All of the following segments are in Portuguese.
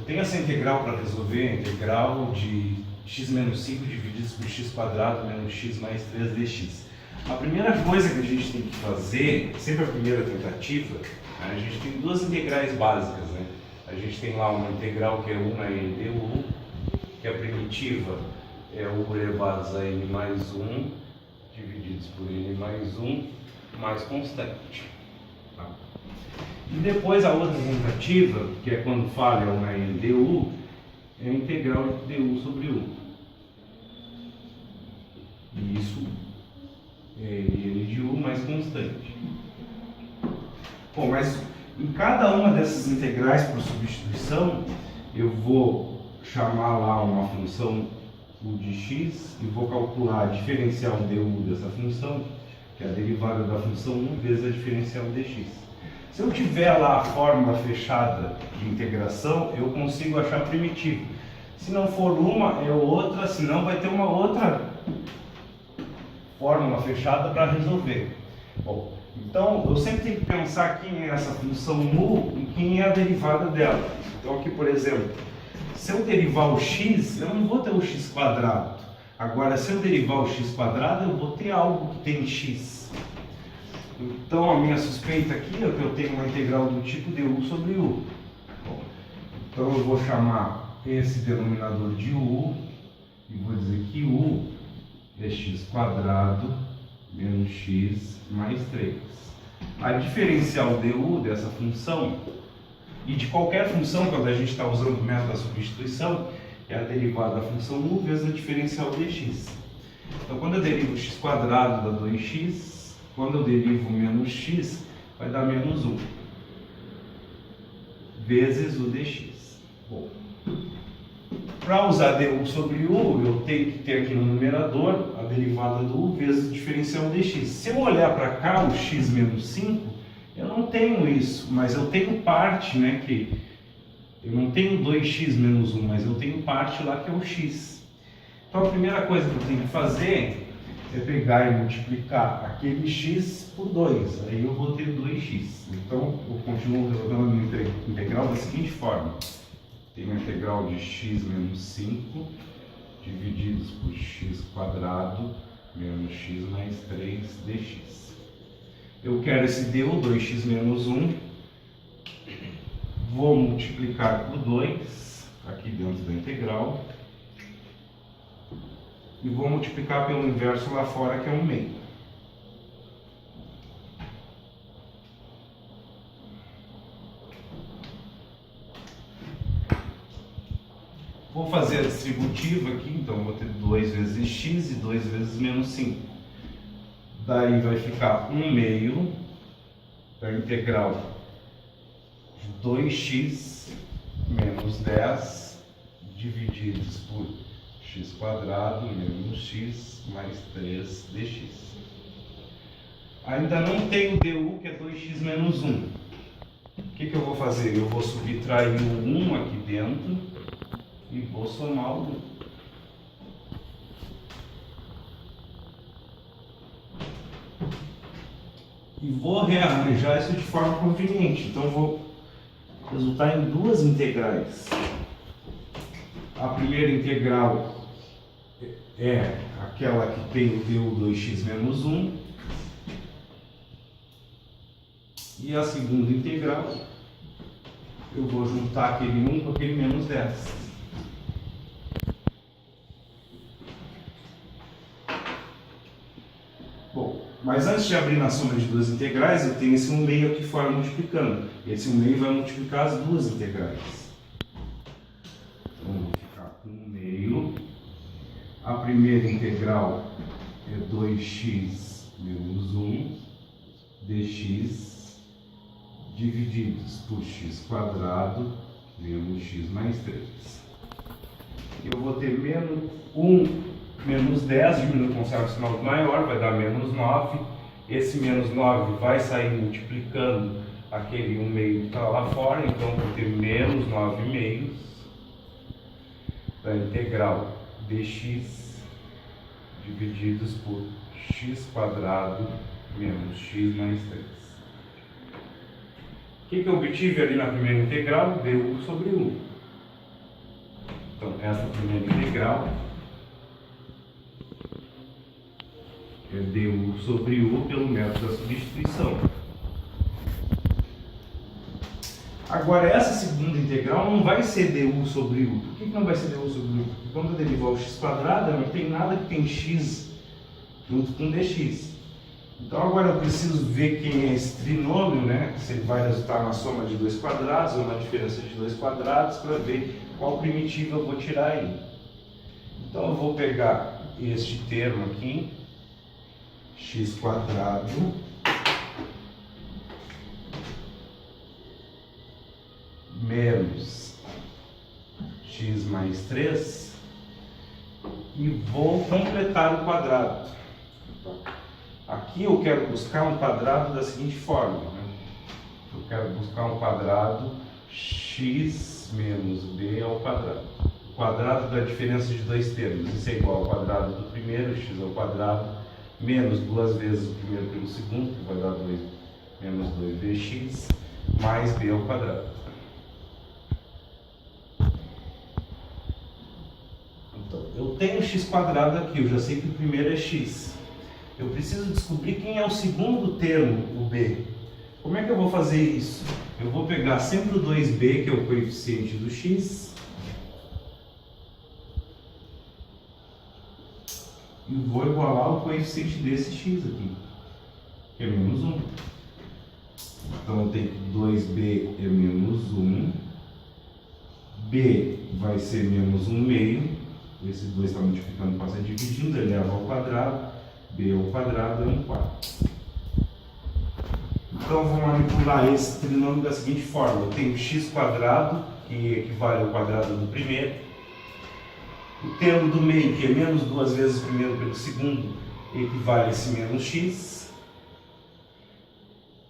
tenho essa integral para resolver, a integral de x menos 5 dividido por x quadrado menos x mais 3 dx. A primeira coisa que a gente tem que fazer, sempre a primeira tentativa, a gente tem duas integrais básicas, né? A gente tem lá uma integral que é 1 a n du, que a primitiva é u elevados a n mais 1 divididos por n mais 1 mais constante. Tá? E depois a outra tentativa, que é quando falha 1 a n du, é a integral de du sobre u. E isso é n de u mais constante. Bom, mas em cada uma dessas integrais por substituição, eu vou chamar lá uma função u de x e vou calcular a diferencial du dessa função, que é a derivada da função 1 vezes a diferencial dx. Se eu tiver lá a fórmula fechada de integração, eu consigo achar primitivo. Se não for uma, é outra, senão vai ter uma outra fórmula fechada para resolver. Bom, então eu sempre tenho que pensar quem é essa função mu e quem é a derivada dela. Então aqui, por exemplo, se eu derivar o x, eu não vou ter o x quadrado. Agora, se eu derivar o x quadrado, eu vou ter algo que tem x. Então a minha suspeita aqui é que eu tenho uma integral do tipo du sobre u. Bom, então eu vou chamar esse denominador de u e vou dizer que u é x quadrado menos x mais 3. A diferencial du dessa função, e de qualquer função quando a gente está usando o método da substituição, é a derivada da função u vezes a diferencial dx. Então quando eu derivo x quadrado dá 2x, quando eu derivo menos x vai dar menos 1 vezes o dx. Bom, para usar du sobre u, eu tenho que ter aqui no numerador a derivada do u vezes o diferencial dx. Se eu olhar para cá, o x menos 5, eu não tenho isso, mas eu tenho parte, né, que eu não tenho 2x menos 1, mas eu tenho parte lá que é o x. Então a primeira coisa que eu tenho que fazer é pegar e multiplicar aquele x por 2, aí eu vou ter 2x. Então eu continuo resolvendo a minha integral da seguinte forma. Tenho a integral de x menos 5 divididos por x quadrado menos x mais 3 dx. Eu quero esse du, 2x menos 1, vou multiplicar por 2 aqui dentro da integral e vou multiplicar pelo inverso lá fora, que é 1 meio. Vou fazer a distributiva aqui, então vou ter 2 vezes x e 2 vezes menos 5. Daí vai ficar 1 meio da integral de 2x menos 10 divididos por x quadrado menos x mais 3 dx. Ainda não tenho du, que é 2x menos 1. O que eu vou fazer? Eu vou subtrair o 1 aqui dentro e vou somar o 1. E vou rearranjar isso de forma conveniente. Então vou resultar em duas integrais. A primeira integral é aquela que tem o du 2x menos 1. E a segunda integral, eu vou juntar aquele 1 com aquele menos 10. Bom, mas antes de abrir na soma de duas integrais, eu tenho esse 1 meio aqui fora multiplicando. Esse 1 meio vai multiplicar as duas integrais. Então, vou ficar com 1 meio. A primeira integral é 2x menos 1 dx divididos por x quadrado menos x mais 3. Eu vou ter menos 1 menos 10, diminui com o sinal maior, vai dar menos 9. Esse menos 9 vai sair multiplicando aquele 1 meio que está lá fora, então vou ter menos 9 meios da integral dx divididos por x quadrado menos x mais 3. O que eu obtive ali na primeira integral? Du sobre 1. Então, essa primeira integral é du sobre u pelo método da substituição. Agora, essa segunda integral não vai ser du sobre u. Por que não vai ser du sobre u? Porque quando eu derivar o x², não tem nada que tem x junto com dx. Então agora eu preciso ver quem é esse trinômio, né? Se ele vai resultar na soma de dois quadrados ou na diferença de dois quadrados, para ver qual primitiva eu vou tirar aí. Então eu vou pegar este termo aqui, x² menos x mais 3 e vou completar o quadrado. Aqui eu quero buscar um quadrado da seguinte forma, né? Eu quero buscar um quadrado x menos b ao quadrado. O quadrado da diferença de dois termos. Isso é igual ao quadrado do primeiro, x ao quadrado, menos duas vezes o primeiro pelo segundo, que vai dar 2 menos 2bx, mais b ao quadrado. Então, eu tenho x² aqui, eu já sei que o primeiro é x. Eu preciso descobrir quem é o segundo termo, o b. Como é que eu vou fazer isso? Eu vou pegar sempre o 2b, que é o coeficiente do x, e vou igualar o coeficiente desse x aqui, que é menos 1. Então eu tenho que 2b é menos 1, b vai ser menos 1 meio, esse 2 está multiplicando, passa dividindo, eleva ao quadrado, b ao quadrado é 1 quarto. Então eu vou manipular esse trinômio da seguinte forma: eu tenho x², que equivale ao quadrado do primeiro, o termo do meio, que é menos duas vezes o primeiro pelo segundo, equivale a esse menos x.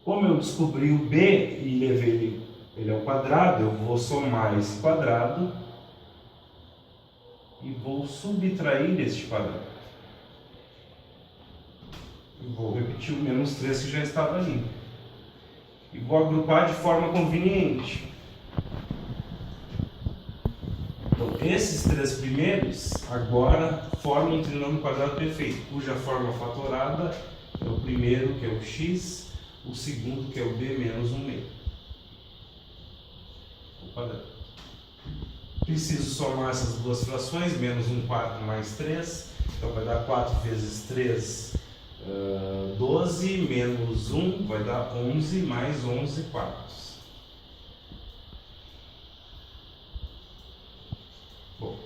Como eu descobri o b e levei ele ao quadrado, eu vou somar esse quadrado e vou subtrair este quadrado. E vou repetir o menos 3 que já estava ali. E vou agrupar de forma conveniente. Então, esses três primeiros agora formam um trinômio quadrado perfeito, cuja forma fatorada é o primeiro, que é o x, o segundo, que é o b menos 1 meio. O quadrado. Preciso somar essas duas frações, menos 1 quarto mais 3, então vai dar 4 vezes 3, 12, menos 1 vai dar 11, mais 11 quartos. Bom,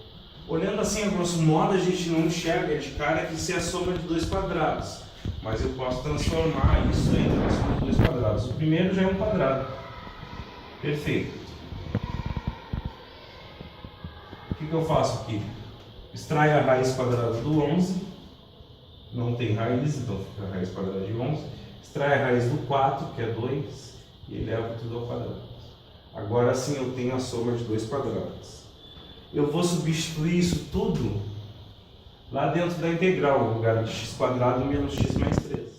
olhando assim a grosso modo, a gente não enxerga de cara que isso é a soma de dois quadrados, mas eu posso transformar isso em uma soma de dois quadrados. O primeiro já é um quadrado. Perfeito. O que eu faço aqui? Extrai a raiz quadrada do 11. Não tem raiz, então fica a raiz quadrada de 11. Extrai a raiz do 4, que é 2, e eleva tudo ao quadrado. Agora sim eu tenho a soma de dois quadrados. Eu vou substituir isso tudo lá dentro da integral, no lugar de x² menos x mais 3.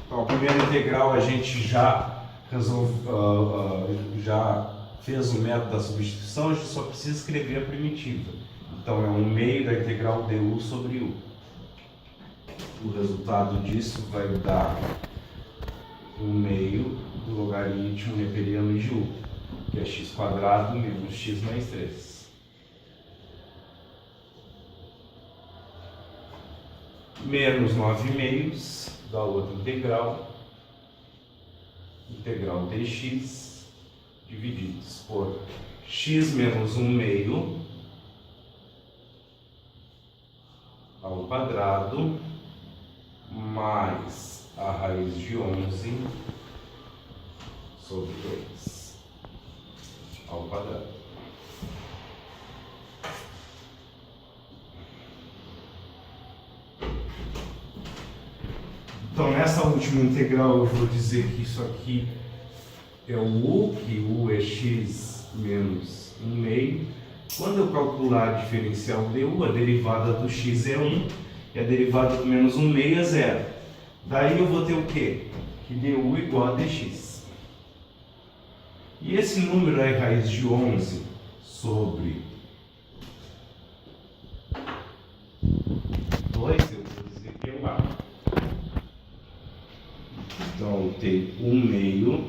Então, a primeira integral a gente já já fez o método da substituição, a gente só precisa escrever a primitiva. Então é 1 meio da integral du sobre u. O resultado disso vai dar 1 meio do logaritmo neperiano de u, que é x² menos x mais 3. Menos 9 meios da outra integral, integral dx, divididos por x menos 1 meio ao quadrado, mais a raiz de 11 sobre 2 ao quadrado. Então, nessa última integral eu vou dizer que isso aqui é o u, que u é x menos 1 meio, Quando eu calcular a diferencial du, a derivada do x é 1 e a derivada do menos 1 meio é 0. Daí eu vou ter o quê? Que du igual a dx. E esse número é raiz de 11 sobre 2, eu vou dizer que é o a. Então eu tenho 1 meio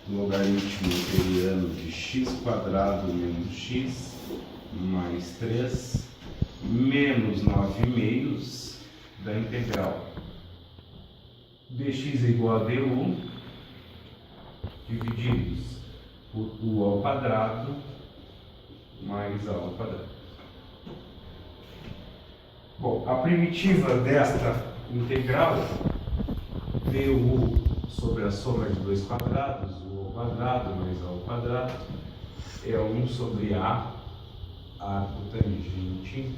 logaritmo imperiano de x² menos x mais 3 menos 9 meios da integral dx é igual a du divididos por u ao quadrado mais a ao quadrado. Bom, a primitiva desta integral du sobre a soma de dois quadrados, u ao quadrado mais a ao quadrado, é 1 sobre a arco tangente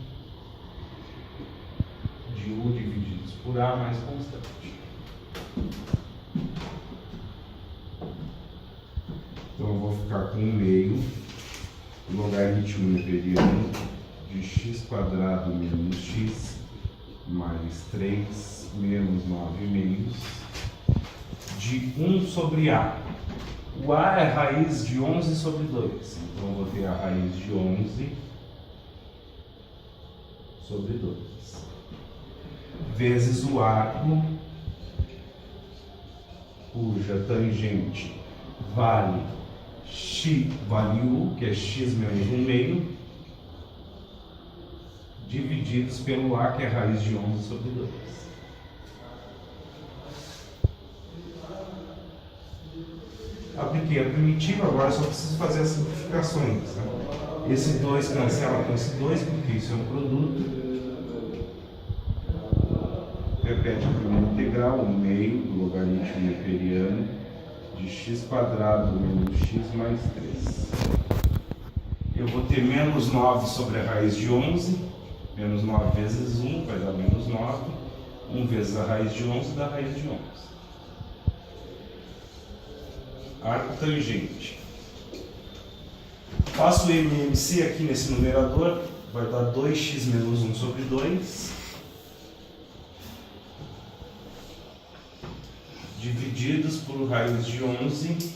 de u divididos por a mais constante. Então eu vou ficar com 1 meio logaritmo neperiano de x² menos x mais 3 menos 9 meios de 1 sobre a. O a é raiz de 11 sobre 2. Então eu vou ter a raiz de 11 sobre 2 vezes o arco cuja tangente vale u, que é x menos 1 meio, divididos pelo a, que é raiz de 11 sobre 2. Apliquei a primitiva, agora só preciso fazer as simplificações. Né? Esse 2 cancela com esse 2, porque isso é um produto. Repete a primeira integral, 1 meio do logaritmo neperiano de x² menos x mais 3. Eu vou ter menos 9 sobre a raiz de 11, menos 9 vezes 1 vai dar menos 9, 1 vezes a raiz de 11 dá a raiz de 11. Arco tangente. Faço o MMC aqui nesse numerador, vai dar 2x menos 1 sobre 2, divididos por raiz de 11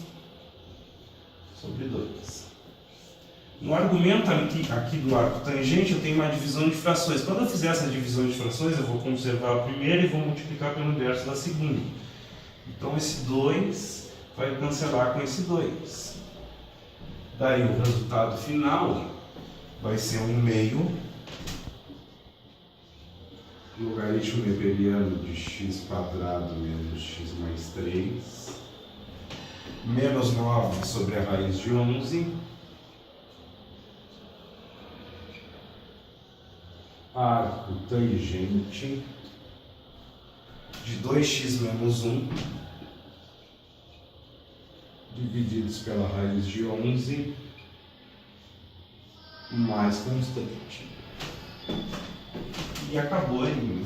sobre 2. No argumento aqui do arco tangente, eu tenho uma divisão de frações. Quando eu fizer essa divisão de frações, eu vou conservar a primeira e vou multiplicar pelo inverso da segunda. Então esse 2 vai cancelar com esse 2. Daí o resultado final vai ser 1 meio logaritmo neperiano de x² menos x mais 3 menos 9 sobre a raiz de 11 arco tangente de 2x menos 1 divididos pela raiz de 11 mais constante. E acabou aí.